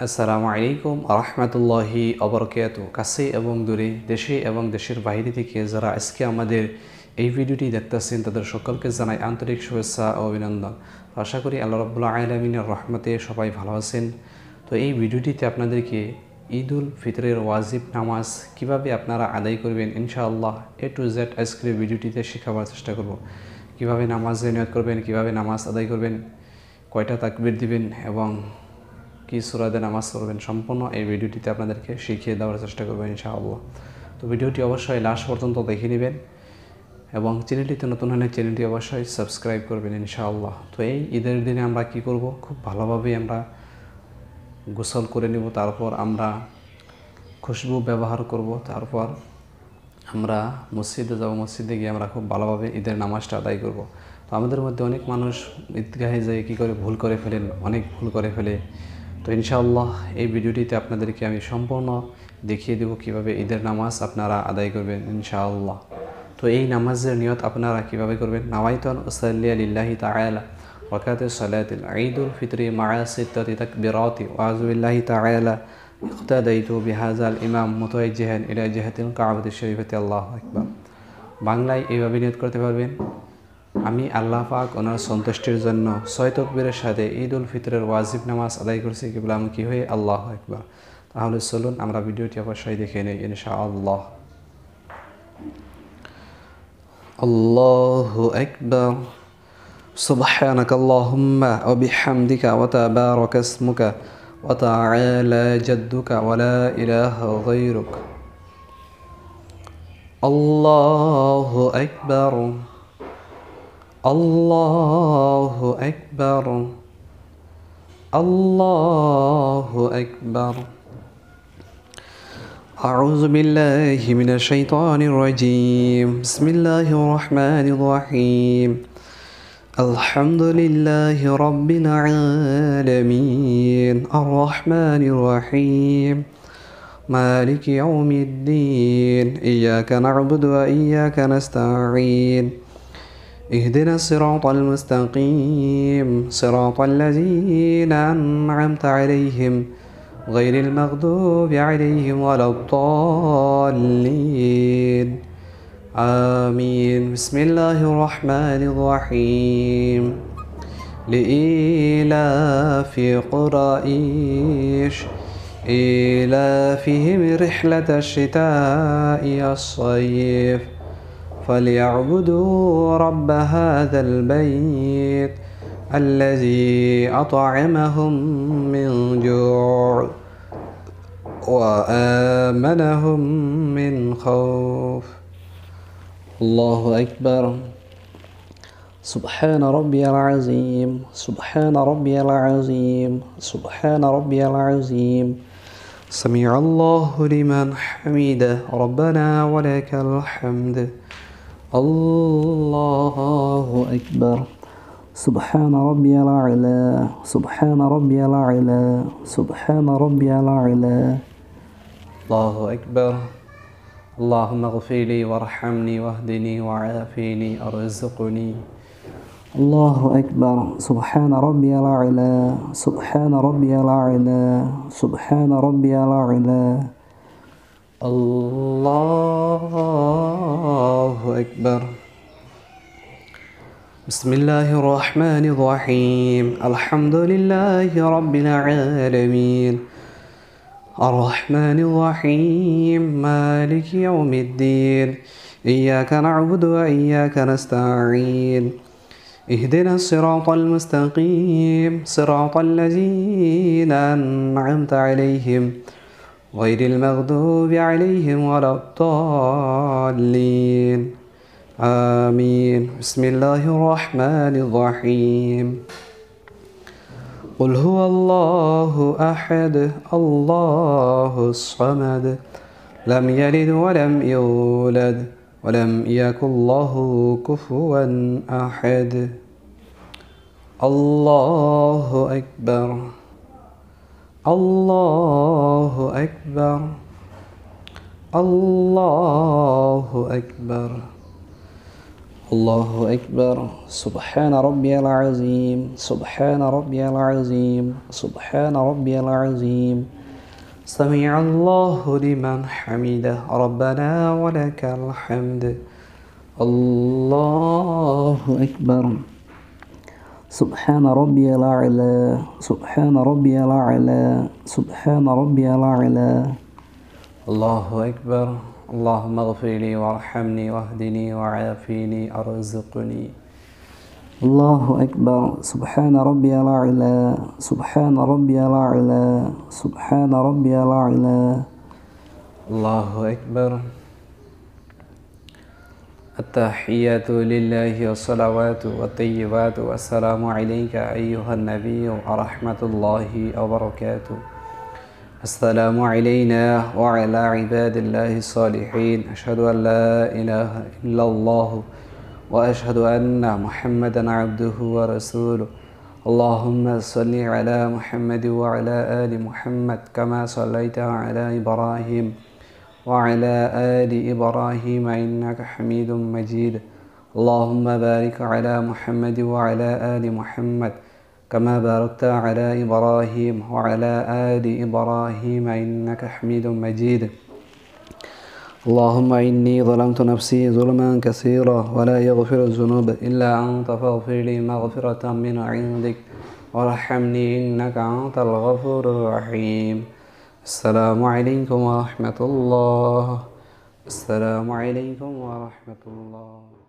আসসালামু আলাইকুম রহমতুল্লাহি অবরকাতুহু। কাছে এবং দূরে, দেশে এবং দেশের বাইরে থেকে যারা আজকে আমাদের এই ভিডিওটি দেখতেছেন তাদের সকলকে জানাই আন্তরিক শুভেচ্ছা ও অভিনন্দন। আশা করি আল্লাহ রাব্বুল আলামিনের রহমতে সবাই ভালো আছেন। তো এই ভিডিওটিতে আপনাদেরকে ঈদ উল ফিতরের ওয়াজিব নামাজ কিভাবে আপনারা আদায় করবেন ইনশাআল্লাহ A to Z আজকের ভিডিওটিতে শেখাবার চেষ্টা করব। কিভাবে নামাজে নিয়ত করবেন, কিভাবে নামাজ আদায় করবেন, কয়টা তাকবীর দিবেন এবং কি সূরাতে নামাজ পড়বেন, সম্পূর্ণ এই ভিডিওটিতে আপনাদেরকে শিখিয়ে দেওয়ার চেষ্টা করবো ইনশাআল্লাহ। তো ভিডিওটি অবশ্যই লাস্ট পর্যন্ত দেখে নেবেন এবং চ্যানেলটিতে নতুন হলে চ্যানেলটি অবশ্যই সাবস্ক্রাইব করবেন ইনশাআল্লাহ। তো এই ঈদের দিনে আমরা কি করব, খুব ভালোভাবে আমরা গোসল করে নেব, তারপর আমরা খুশবু ব্যবহার করব, তারপর আমরা মসজিদে যাব, মসজিদে গিয়ে আমরা খুব ভালোভাবে ঈদের নামাজটা আদায় করব। তো আমাদের মধ্যে অনেক মানুষ ঈদগাহে যায় কী করে ভুল করে ফেলেন, অনেক ভুল করে ফেলে। তো ইনশাআল্লাহ এই ভিডিওটিতে আপনাদেরকে আমি সম্পূর্ণ দেখিয়ে দেব কিভাবে ঈদের নামাজ আপনারা আদায় করবেন ইনশাআল্লাহ। তো এই নামাজের নিয়ত আপনারা কিভাবে করবেন, নাওয়াইতু আন উসাল্লি লিল্লাহি তাআলা ওয়াকাতে সালাতিল ঈদুল ফিতরি মা'a সিত্তাতি তাকবীরাতি ওয়া আযু বিল্লাহি তাআলা ইক্তাদাইতু বিহাযাল ইমাম মুতাওয়াজ্জিহান ইলা জিহাতিল কাবাতি শরীফাতি আল্লাহু আকবার। বাংলায় এইভাবে নিয়ত করতে পারবেন, আমি আল্লাহ পাক ওনার সন্তুষ্টির জন্য 6 তাকবীরের সাথে ঈদ উল ফিতরের ওয়াজিব নামাজ আদায় করছি কিবলামুখী হয়ে, আল্লাহু আকবার। তাহলে চলুন আমরা ভিডিওটি অবশ্যই দেখে নেই ইনশাআল্লাহ। আল্লাহু আকবার। সুবহানাকা আল্লাহুম্মা ওয়া বিহামদিকা ওয়া তাবারাকা ইসমুকা ওয়া তাআলা জাদ্দুকা ওয়া লা ইলাহা গায়রুক। আল্লাহু আকবার। আল্লাহু আকবার। আল্লাহু আকবার। أعوذ بالله من الشيطان الرجيم. بسم الله الرحمن الرحيم. الحمد لله رب العالمين الرحمن الرحيم مالك يوم الدين إياك نعبد وإياك نستعين اهدنا الصراط المستقيم صراط الذين أنعمت عليهم غير المغضوب عليهم ولا الضالين آمين. بسم الله الرحمن الرحيم. لإيلاف قريش إيلافهم رحلة الشتاء والصيف فليعبدوا رب هذا البيت الذي أطعمهم من جوع وآمنهم من خوف. الله أكبر. سبحان ربي العظيم. سبحان ربي العظيم. سبحان ربي العظيم. سمع الله لمن حمده ربنا ولك الحمد. الله أكبر. سبحان ربي الأعلى. سبحان ربي الأعلى. سبحان ربي الأعلى. الله أكبر. اللهم اغفر لي وارحمني واهدني وعافني ارزقني. الله أكبر. سبحان ربي الأعلى. سبحان ربي الأعلى. سبحان ربي الأعلى. الله أكبر. بسم الله الرحمن الرحيم. الحمد لله رب العالمين الرحمن الرحيم مالك يوم الدين إياك نعبد وإياك نستعين اهدنا الصراط المستقيم صراط الذين أنعمت عليهم غير المغضوب عليهم ولا الضالين آمين. بسم الله الرحمن الرحيم. قل هو الله أحد الله الصمد لم يلد ولم يولد ولم يكن له كفوا أحد. الله أكبر. الله أكبر. الله أكبر. الله أكبر. سبحان ربي العظيم. سبحان ربي العظيم. سبحان ربي العظيم. سمع الله لمن حمده ربنا ولك الحمد. الله أكبر. سبحان ربي الأعلى. سبحان ربي الأعلى. سبحان ربي الأعلى. الله أكبر. اللهم اغفر لي وارحمني واهدني وعافيني أرزقني. الله أكبر. سبحان ربي الأعلى. سبحان ربي الأعلى. سبحان ربي الأعلى. الله أكبر. التحيات لله والصلوات والطيبات والسلام عليك أيها النبي ورحمة الله وبركاته. السلام علينا وعلى عباد الله الصالحين. أشهد أن لا إله إلا الله وأشهد أن محمدا عبده ورسوله. اللهم صل على محمد وعلى آل محمد كما صليت على إبراهيم وعلى آل إبراهيم إنك حميد مجيد. اللهم بارك على محمد وعلى آل محمد كما باركت على إبراهيم وعلى آل إبراهيم إنك حميد مجيد. اللهم إني ظلمت نفسي ظلما كثيرا ولا يغفر الذنوب إلا أنت فاغفر لي مغفرة من عندك وارحمني إنك أنت الغفور الرحيم. السلام عليكم ورحمة الله. السلام عليكم ورحمة الله.